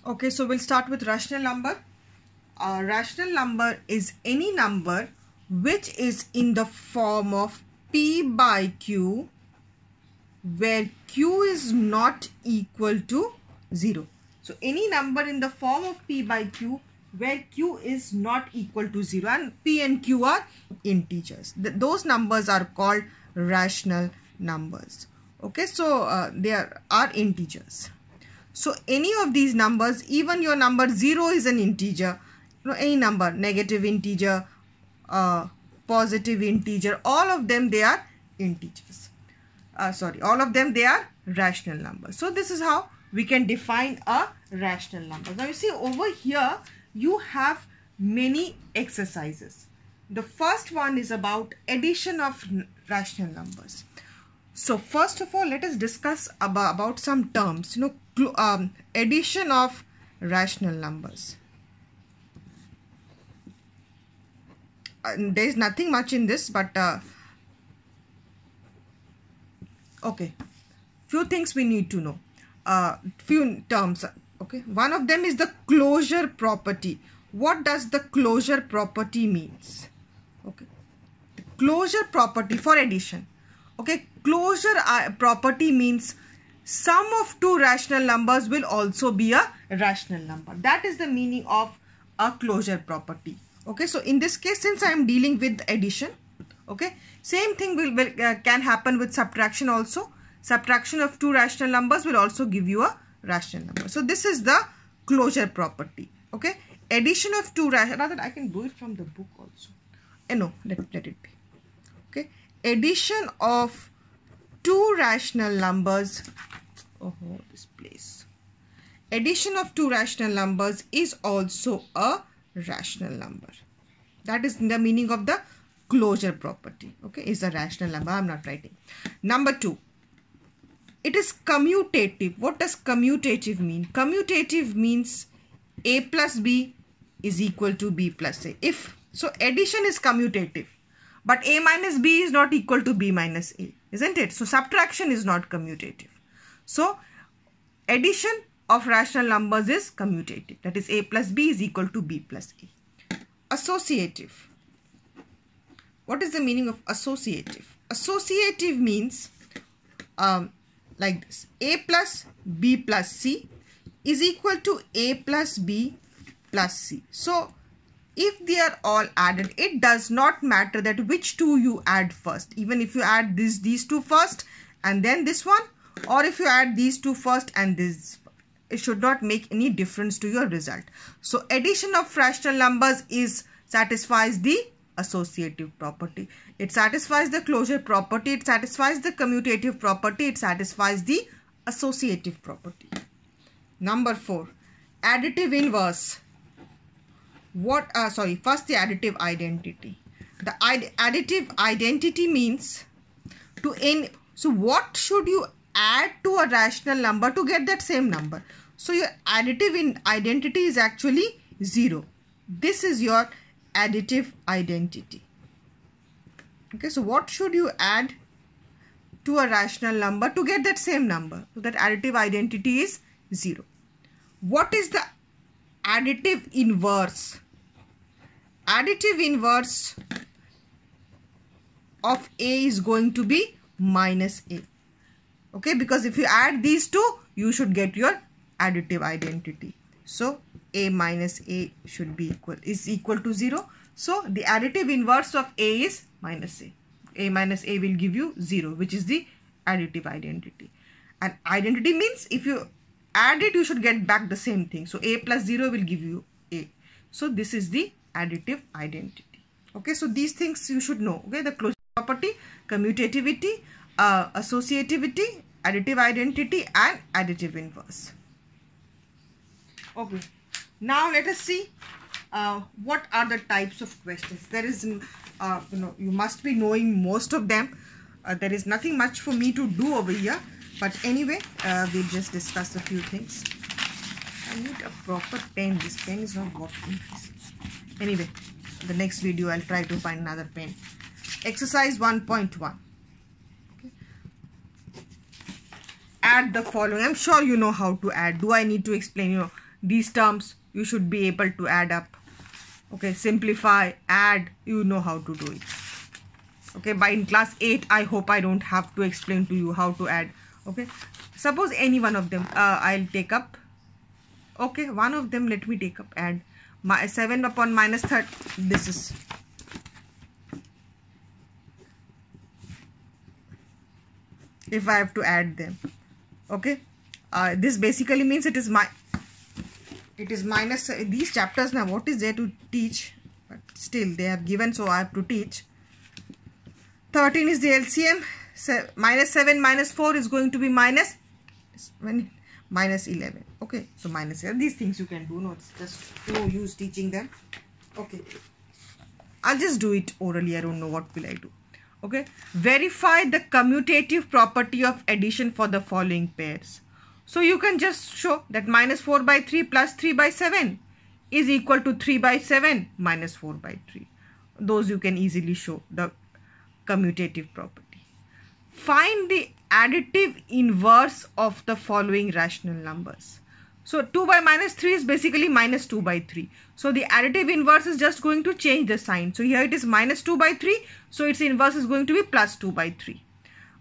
Okay, so we'll start with rational number. A rational number is any number which is in the form of p by q where q is not equal to 0. So any number in the form of p by q where q is not equal to 0, and p and q are integers. Those numbers are called rational numbers. Okay, so they are integers. So any of these numbers, even your number 0 is an integer, any number, negative integer, positive integer, all of them they are integers. All of them they are rational numbers. So this is how we can define a rational number. Now you see over here you have many exercises. The first one is about addition of rational numbers. So first of all, let us discuss about some terms. Addition of rational numbers. There is nothing much in this, but okay, few things we need to know. Few terms. Okay, one of them is the closure property. What does the closure property means? Okay, the closure property for addition. Okay, closure property means sum of two rational numbers will also be a rational number. That is the meaning of a closure property. Okay, so in this case, since I am dealing with addition, okay, same thing can happen with subtraction also. Subtraction of two rational numbers will also give you a rational number. So this is the closure property. Okay, addition of two rational, rather I can do it from the book also. No, let it be. Okay, addition of two rational numbers. This place. Addition of two rational numbers is also a rational number. That is the meaning of the closure property. Okay, is a rational number. I'm not writing. Number 2. It is commutative. What does commutative mean? Commutative means a plus b is equal to b plus a. So addition is commutative, but a minus b is not equal to b minus a, isn't it? So subtraction is not commutative. So addition of rational numbers is commutative. That is a plus b is equal to b plus a. Associative. What is the meaning of associative? Associative means like this. A plus b plus c is equal to a plus b plus c. So if they are all added, it does not matter that which two you add first. Even if you add these two first and then this one, or if you add these two first and this, it should not make any difference to your result. So addition of rational numbers satisfies the associative property. It satisfies the closure property. It satisfies the commutative property. It satisfies the associative property. Number 4, additive inverse. First the additive identity. The additive identity means so what should you add to a rational number to get that same number? So your additive identity is actually 0. This is your additive identity. Okay, so what should you add to a rational number to get that same number? So that additive identity is 0. What is the additive inverse? Additive inverse of a is going to be minus a. Okay, because if you add these two, you should get your additive identity. So a minus a should be equal to 0. So the additive inverse of a is minus a. A minus a will give you 0, which is the additive identity. And identity means if you add it, you should get back the same thing. So a plus 0 will give you a. So this is the additive identity. Okay, so these things you should know. Okay, the closure property, commutativity, associativity, additive identity, and additive inverse. Okay, now let us see what are the types of questions. There is, you must be knowing most of them. There is nothing much for me to do over here. But anyway, we'll just discuss a few things. I need a proper pen. This pen is not working. Anyway, the next video I'll try to find another pen. Exercise 1.1. Okay. Add the following. I'm sure you know how to add. Do I need to explain? these terms you should be able to add up. Okay, simplify, add, you know how to do it. Okay, by in class 8 I hope I don't have to explain to you how to add. Okay, suppose any one of them I'll take up. Okay, one of them let me take up, add 7 upon minus 3. This is if I have to add them. Okay, this basically means it is minus these chapters. Now what is there to teach, but still they have given, so I have to teach. 13 is the LCM. Minus 7 minus 4 is going to be minus 11. Okay, so minus 11. These things you can do. No, it's just no use teaching them. Okay, I'll just do it orally. I don't know what will I do. Okay, verify the commutative property of addition for the following pairs. So you can just show that minus 4 by 3 plus 3 by 7 is equal to 3 by 7 minus 4 by 3. Those you can easily show the commutative property. Find the additive inverse of the following rational numbers. So 2 by minus 3 is basically minus 2 by 3. So the additive inverse is just going to change the sign. So here it is minus 2 by 3. So its inverse is going to be plus 2 by 3.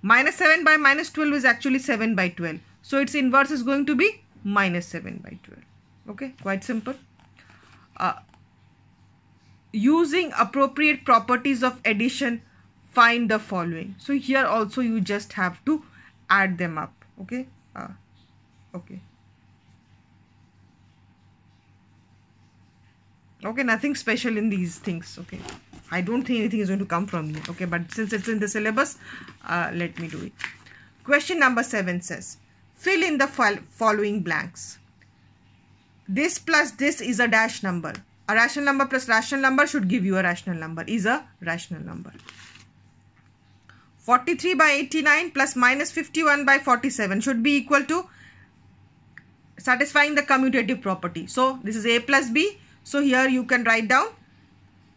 Minus 7 by minus 12 is actually 7 by 12. So its inverse is going to be minus 7 by 12. Okay, quite simple. Using appropriate properties of addition, find the following. So here also you just have to add them up. Okay. Okay, nothing special in these things. Okay, I don't think anything is going to come from here. Okay, but since it's in the syllabus, let me do it. Question number 7 says, fill in the following blanks. This plus this is a dash number. A rational number plus rational number should give you a rational number, is a rational number. 43 by 89 plus minus 51 by 47 should be equal to satisfying the commutative property. So this is a plus b. So here you can write down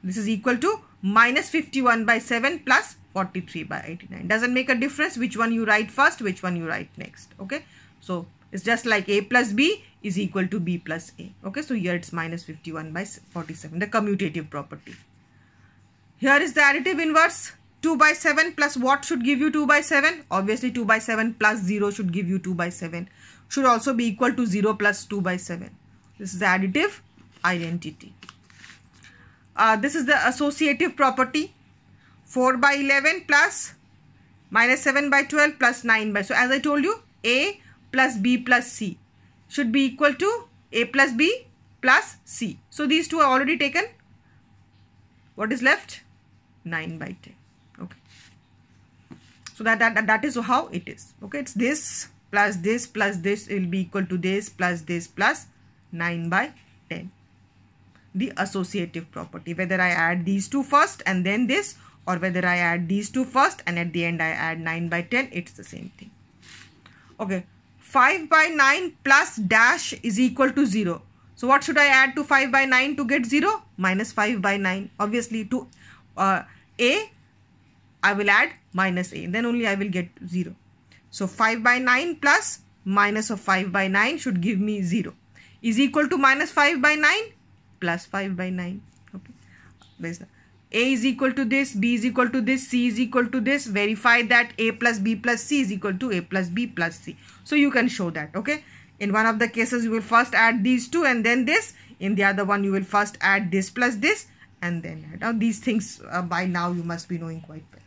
this is equal to minus 51 by 7 plus 43 by 89. Doesn't make a difference which one you write first, which one you write next. Okay, so it's just like a plus b is equal to b plus a. Okay, so here it's minus 51 by 47, the commutative property. Here is the additive inverse. 2 by 7 plus what should give you 2 by 7? Obviously 2 by 7 plus 0 should give you 2 by 7. Should also be equal to 0 plus 2 by 7. This is the additive identity. This is the associative property. 4 by 11 plus minus 7 by 12 plus 9 by. So as I told you, a plus b plus c should be equal to a plus b plus c. So these two are already taken. What is left? 9 by 10. Okay. So that is how it is. Okay, it's this plus this plus this will be equal to this plus 9 by 10. The associative property, whether I add these two first and then this, or whether I add these two first and at the end I add 9 by 10, it's the same thing. Okay, 5 by 9 plus dash is equal to 0. So what should I add to 5 by 9 to get 0? Minus 5 by 9. Obviously to a, I will add minus a, then only I will get 0. So 5 by 9 plus minus of 5 by 9 should give me 0. Is equal to minus 5 by 9 plus 5 by 9. Okay, a is equal to this, b is equal to this, c is equal to this. Verify that a plus b plus c is equal to a plus b plus c. So you can show that. Okay, in one of the cases you will first add these two and then this. In the other one you will first add this plus this and then add. Now these things by now you must be knowing quite well.